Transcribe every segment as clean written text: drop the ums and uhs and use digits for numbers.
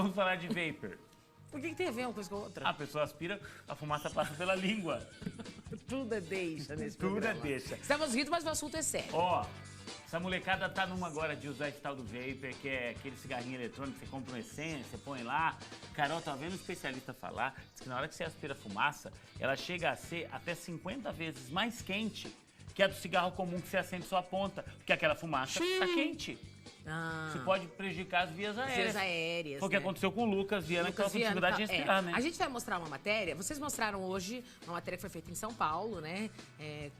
Vamos falar de vapor. Por que tem a ver uma coisa com a outra? A pessoa aspira, a fumaça passa pela língua. Tudo é deixa nesse Tudo programa. é deixa. Estamos rindo, mas o assunto é sério. Ó, essa molecada tá numa agora de usar esse tal do vapor, que é aquele cigarrinho eletrônico que você compra uma essência, põe lá. Carol, tá vendo um especialista falar, diz que na hora que você aspira a fumaça, ela chega a ser até 50 vezes mais quente que a do cigarro comum que você acende sua ponta, porque aquela fumaça tá quente. Você pode prejudicar as vias aéreas. Vias aéreas, Foi o que né? aconteceu com o Lucas Viana, que tava com dificuldade de respirar, né? A gente vai mostrar uma matéria, vocês mostraram hoje uma matéria que foi feita em São Paulo, né?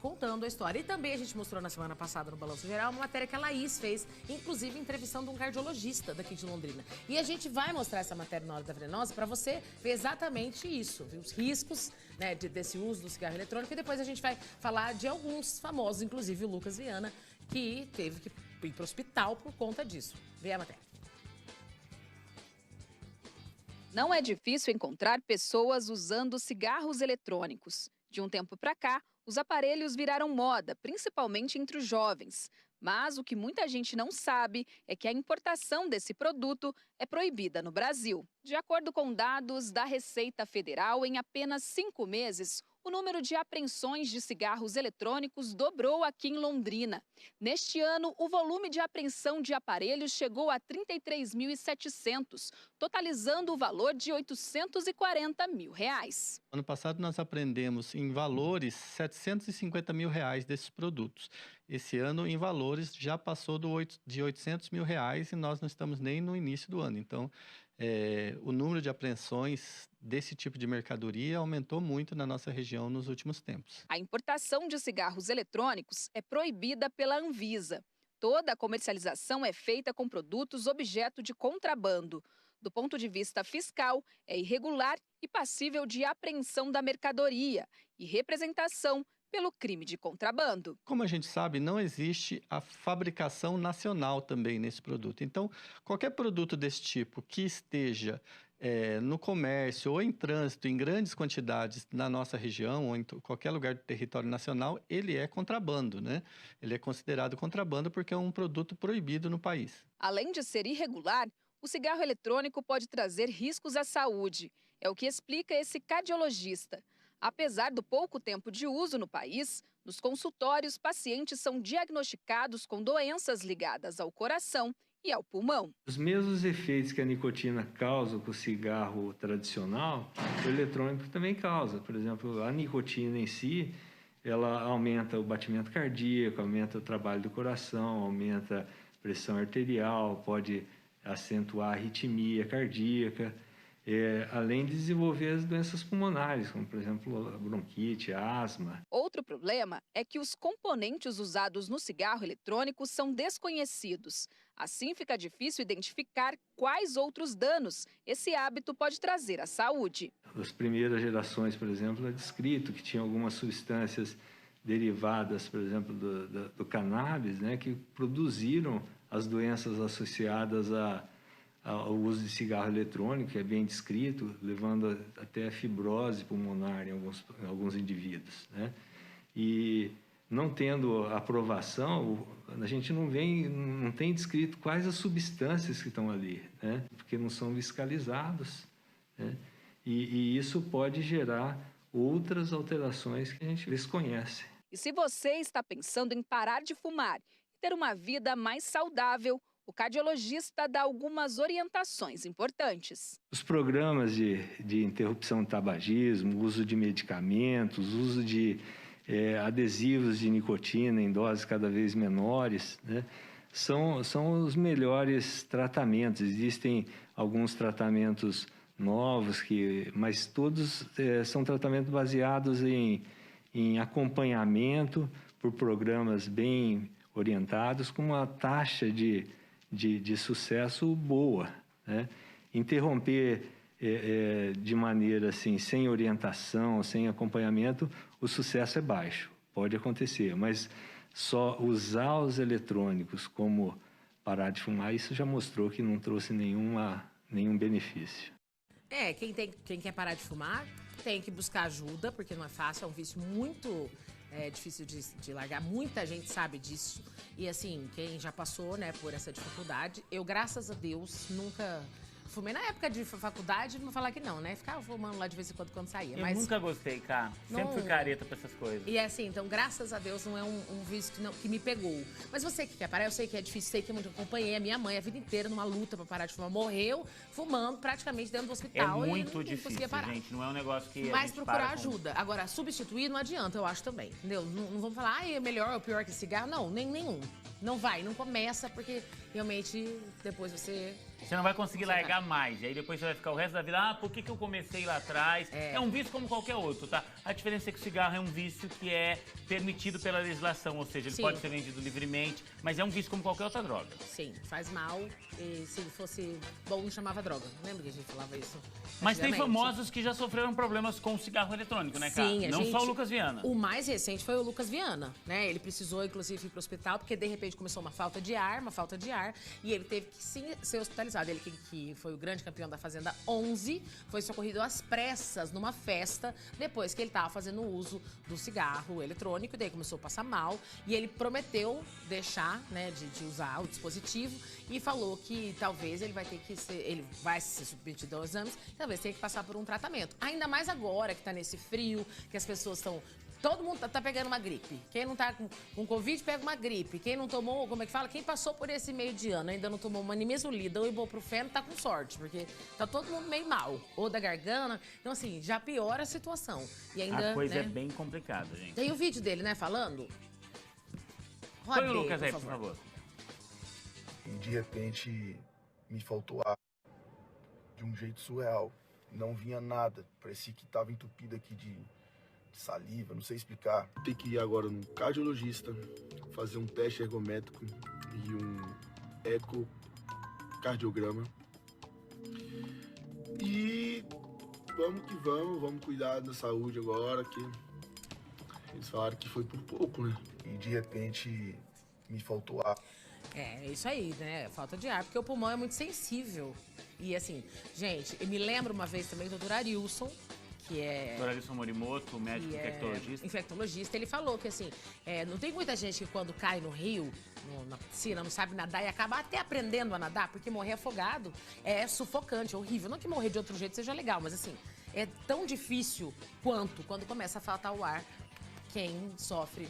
Contando a história. E também a gente mostrou na semana passada no Balanço Geral uma matéria que a Laís fez, inclusive entrevistando um cardiologista daqui de Londrina. E a gente vai mostrar essa matéria na Hora da Venenosa para você ver exatamente isso, viu? Os riscos, né, desse uso do cigarro eletrônico. E depois a gente vai falar de alguns famosos, inclusive o Lucas Viana, que teve que ir para o hospital por conta disso. Vê a matéria. Não é difícil encontrar pessoas usando cigarros eletrônicos. De um tempo para cá, os aparelhos viraram moda, principalmente entre os jovens. Mas o que muita gente não sabe é que a importação desse produto é proibida no Brasil. De acordo com dados da Receita Federal, em apenas 5 meses, o número de apreensões de cigarros eletrônicos dobrou aqui em Londrina. Neste ano, o volume de apreensão de aparelhos chegou a 33.700, totalizando o valor de R$840 mil. Ano passado nós apreendemos em valores R$750 mil desses produtos. Esse ano, em valores, já passou de R$800 mil e nós não estamos nem no início do ano. Então, o número de apreensões desse tipo de mercadoria aumentou muito na nossa região nos últimos tempos. A importação de cigarros eletrônicos é proibida pela Anvisa. Toda a comercialização é feita com produtos objeto de contrabando. Do ponto de vista fiscal, é irregular e passível de apreensão da mercadoria e representação pelo crime de contrabando. Como a gente sabe, não existe a fabricação nacional também nesse produto. Então, qualquer produto desse tipo que esteja no comércio ou em trânsito em grandes quantidades na nossa região ou em qualquer lugar do território nacional, ele é contrabando, né? Ele é considerado contrabando porque é um produto proibido no país. Além de ser irregular, o cigarro eletrônico pode trazer riscos à saúde. É o que explica esse cardiologista. Apesar do pouco tempo de uso no país, nos consultórios, pacientes são diagnosticados com doenças ligadas ao coração e ao pulmão. Os mesmos efeitos que a nicotina causa com o cigarro tradicional, o eletrônico também causa. Por exemplo, a nicotina em si, ela aumenta o batimento cardíaco, aumenta o trabalho do coração, aumenta a pressão arterial, pode acentuar a arritmia cardíaca. Além de desenvolver as doenças pulmonares, como, por exemplo, a bronquite, a asma. Outro problema é que os componentes usados no cigarro eletrônico são desconhecidos. Assim, fica difícil identificar quais outros danos esse hábito pode trazer à saúde. As primeiras gerações, por exemplo, é descrito que tinha algumas substâncias derivadas, por exemplo, do cannabis, né, que produziram as doenças associadas ao uso de cigarro eletrônico, que é bem descrito, levando até a fibrose pulmonar em alguns indivíduos, né? E não tendo aprovação, a gente não tem descrito quais as substâncias que estão ali, né? Porque não são fiscalizados, né? E isso pode gerar outras alterações que a gente desconhece. E se você está pensando em parar de fumar e ter uma vida mais saudável, o cardiologista dá algumas orientações importantes. Os programas de interrupção do tabagismo, uso de medicamentos, uso de adesivos de nicotina em doses cada vez menores, né, são os melhores tratamentos. Existem alguns tratamentos novos, mas todos são tratamentos baseados em acompanhamento por programas bem orientados, com uma taxa de sucesso boa, né? Interromper de maneira assim, sem orientação, sem acompanhamento, o sucesso é baixo, pode acontecer, mas só usar os eletrônicos como parar de fumar, isso já mostrou que não trouxe nenhum benefício. Quem quer parar de fumar tem que buscar ajuda, porque não é fácil, é um vício muito difícil de largar, muita gente sabe disso. E assim, quem já passou, né, por essa dificuldade, eu, graças a Deus, nunca Fumei na época de faculdade, não vou falar que não, né? Ficava fumando lá de vez em quando saía. Eu nunca gostei, cara. Sempre fui careta pra essas coisas. E é assim, então, graças a Deus, não é um vício que me pegou. Mas você que quer parar, eu sei que é difícil, sei que é muito. Eu acompanhei a minha mãe a vida inteira numa luta pra parar de fumar. Morreu fumando praticamente dentro do hospital. É muito e não difícil, conseguia parar. gente. Não é um negócio que. Mas procurar ajuda. Agora, substituir não adianta, eu acho também. Entendeu? Não vamos falar, é melhor ou pior que cigarro. Não, nenhum. Não vai, não começa, porque realmente depois você não vai conseguir largar mais. E aí depois você vai ficar o resto da vida, por que eu comecei lá atrás? É um vício como qualquer outro, tá? A diferença é que o cigarro é um vício que é permitido pela legislação, ou seja, ele pode ser vendido livremente, mas é um vício como qualquer outra droga. Sim, faz mal. E se fosse bom, não chamava droga. Lembra que a gente falava isso? Mas tem famosos que já sofreram problemas com o cigarro eletrônico, né, cara? Sim, não só o Lucas Viana. O mais recente foi o Lucas Viana, né? Ele precisou, inclusive, ir pro hospital, porque de repente começou uma falta de ar, e ele teve que sim ser hospitalizado. Ele que foi o grande campeão da Fazenda 11, foi socorrido às pressas numa festa, depois que ele estava fazendo uso do cigarro eletrônico, e daí começou a passar mal, e ele prometeu deixar, né, de usar o dispositivo, e falou que talvez ele vai ser submetido aos exames, talvez tenha que passar por um tratamento. Ainda mais agora que tá nesse frio, que as pessoas estão... Todo mundo tá pegando uma gripe. Quem não tá com Covid pega uma gripe. Quem não tomou, como é que fala? Quem passou por esse meio de ano ainda não tomou uma nimesulida ou ibuprofeno tá com sorte, porque tá todo mundo meio mal. Ou da garganta. Então, assim, já piora a situação. E ainda, a coisa né, é bem complicada, gente. Tem o vídeo dele, né, falando? Põe o Lucas aí, por favor. E de repente me faltou ar de um jeito surreal. Não vinha nada. Parecia que tava entupido aqui de saliva, não sei explicar. Tem que ir agora no cardiologista, fazer um teste ergométrico e um ecocardiograma. E vamos que vamos cuidar da saúde agora, que eles falaram que foi por pouco, né? E de repente me faltou ar. É isso aí, né? Falta de ar, porque o pulmão é muito sensível. E assim, gente, eu me lembro uma vez também do Dr. Arilson, que é... Dr. Arilson Morimoto, médico infectologista. Infectologista, ele falou que assim, não tem muita gente que quando cai no rio, na piscina, não sabe nadar e acaba até aprendendo a nadar, porque morrer afogado é sufocante, é horrível. Não que morrer de outro jeito seja legal, mas assim, é tão difícil quanto quando começa a faltar o ar. Quem sofre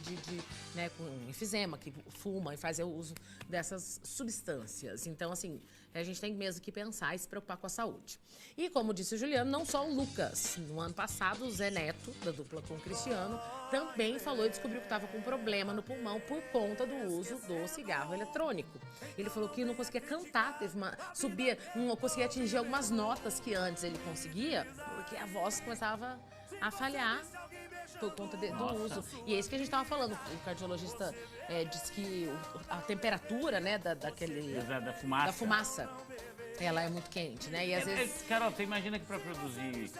né, com enfisema, que fuma e faz o uso dessas substâncias. Então, assim, a gente tem mesmo que pensar e se preocupar com a saúde. E, como disse o Juliano, não só o Lucas. No ano passado, o Zé Neto, da dupla com o Cristiano, também falou e descobriu que estava com problema no pulmão por conta do uso do cigarro eletrônico. Ele falou que não conseguia cantar, não conseguia atingir algumas notas que antes ele conseguia, porque a voz começava a falhar por conta do uso. E é isso que a gente estava falando. O cardiologista disse que a temperatura, né, da fumaça, ela é muito quente, né? E às vezes... Carol, você imagina que para produzir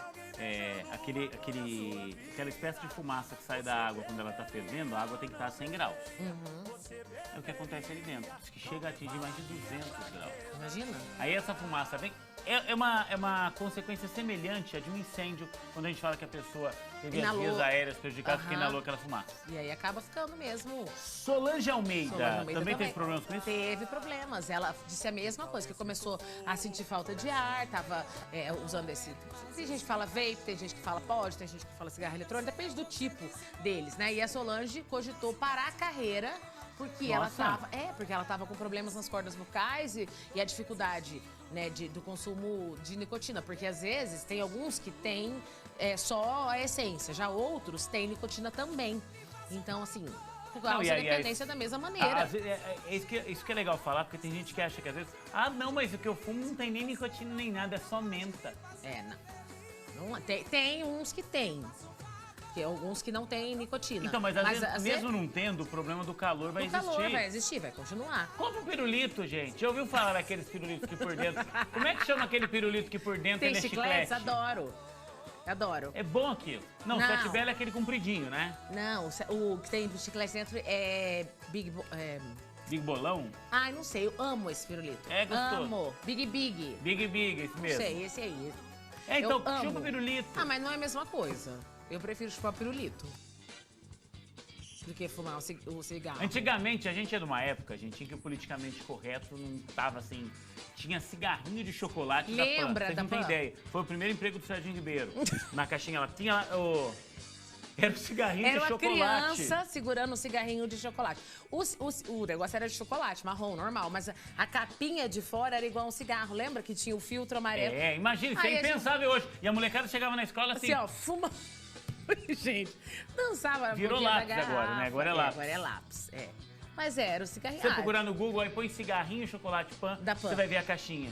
aquela espécie de fumaça que sai da água quando ela está fervendo, a água tem que estar a 100 graus. É o que acontece ali dentro. Diz que chega a atingir mais de 200 graus. Imagina. Aí essa fumaça vem... É uma consequência semelhante a de um incêndio, quando a gente fala que a pessoa teve as vias aéreas prejudicadas porque inalou aquela fumaça. E aí acaba ficando mesmo. Solange Almeida também teve problemas com isso? Teve problemas. Ela disse a mesma coisa, que começou a sentir falta de ar, tava usando esse... Tem gente que fala vape, tem gente que fala pod, tem gente que fala cigarro eletrônico, depende do tipo deles, né? E a Solange cogitou parar a carreira porque ela tava com problemas nas cordas vocais e a dificuldade, né, do consumo de nicotina. Porque às vezes tem alguns que tem só a essência, já outros têm nicotina também. Então, assim, causa dependência da mesma maneira. Isso que é legal falar, porque tem gente que acha que às vezes, não, mas o que eu fumo não tem nem nicotina nem nada, é só menta. Não tem uns que tem. Tem alguns que não têm nicotina. Então, mas às vezes, mesmo não tendo, o problema do calor vai existir. O calor vai existir, vai continuar. Compra um pirulito, gente. Já ouviu falar daqueles pirulitos que por dentro... Como é que chama aquele pirulito que por dentro tem ele é chiclete? Adoro. É bom aquilo. Não, Sete Belo é aquele compridinho, né? Não, o que tem chiclete dentro é Big Bolão? Ai, não sei, eu amo esse pirulito. É gostoso. Amo. Big. Big, esse mesmo. Sei, esse aí. Então, chupa pirulito. Mas não é a mesma coisa. Eu prefiro chupar pirulito. do que fumar o cigarro. Antigamente, a gente é de uma época, gente, em que o politicamente correto não tava assim... Tinha cigarrinho de chocolate da Pan. Lembra Vocês da não tem Pan? ideia. Foi o primeiro emprego do Serginho Ribeiro. Na caixinha, ela tinha o... Era o cigarrinho Era de uma chocolate. criança segurando um cigarrinho de chocolate. O negócio era de chocolate, marrom, normal. Mas a capinha de fora era igual a um cigarro. Lembra que tinha o filtro amarelo? É, imagina, isso Aí é a gente- impensável hoje. E a molecada chegava na escola assim... Assim, ó, fuma... Gente, dançava na Virou boquinha da lápis agora, né? garrafa. Agora é lápis. Agora é lápis, é. Mas era o cigarrinho. Se você procurar no Google, aí põe cigarrinho, chocolate Pan, Da Pan. você vai ver a caixinha.